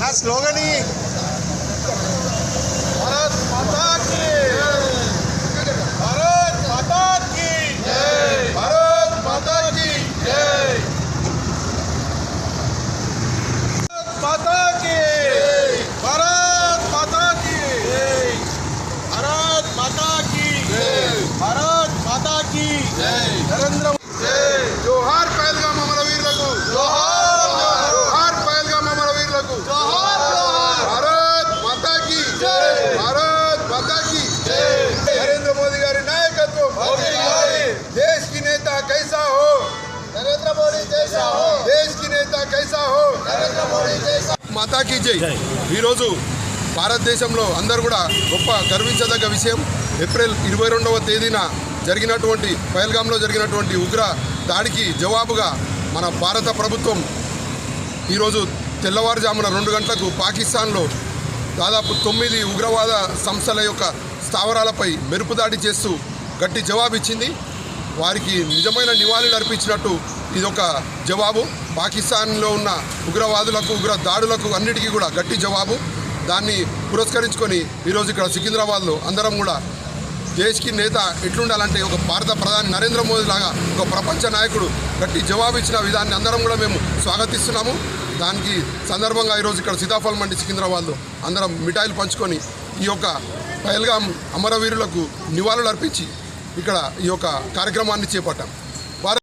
ना स्लोगन ही भारत माता की भारत माता की भारत माता की माता की भारत माता की भारत माता की भारत माता की नरेंद्र जोहार पहलगाम अमरवीरुలకు जोहार पहलगाम अमरवीरुలకు भारत माता की भारत माता की नरेंद्र मोदी गारी नायकत्व देश की नेता कैसा हो नरेंद्र मोदी जैसा हो देश की नेता कैसा हो नरेंद्र मोदी जैसा माता की जय ఈరోజు భారతదేశంలో అందరూ కూడా గొప్ప గర్వించదగ్గ విషయం ఏప్రిల్ 22వ తేదీన జరిగినటువంటి పహల్గాంలో జరిగినటువంటి ఉగ్ర దాడికి జవాబుగా మన భారత ప్రభుత్వం ఈరోజు తెల్లవారుజామున 2 గంటలకు పాకిస్తాన్లో దాదాపు 9 ఉగ్రవాద సంస్థల యొక్క స్థావరాలపై మెరుపు దాడి చేస్తూ గట్టి జవాబు ఇచ్చింది. వారికి నిజమైన నివాళులు అర్పించినట్టు ఇదొక జవాబు. పాకిస్తాన్లో ఉన్న ఉగ్రవాదులకు ఉగ్ర దాడులకు అన్నిటికీ కూడా గట్టి జవాబు. దాన్ని పురస్కరించుకొని ఈరోజు ఇక్కడ సికింద్రాబాద్లో అందరం కూడా దేశ్కి నేత ఎట్లుండాలంటే ఒక భారత ప్రధాని నరేంద్ర మోదీ లాగా ఒక ప్రపంచ నాయకుడు గట్టి జవాబు ఇచ్చిన విధాన్ని అందరం కూడా మేము స్వాగతిస్తున్నాము. దానికి సందర్భంగా ఈరోజు ఇక్కడ సీతాఫల్ మండి సికింద్రాబాద్లో అందరం మిఠాయిలు పంచుకొని ఈ యొక్క పహల్గాం అమరవీరులకు నివాళులు అర్పించి ఇక్కడ ఈ యొక్క కార్యక్రమాన్ని చేపట్టాం.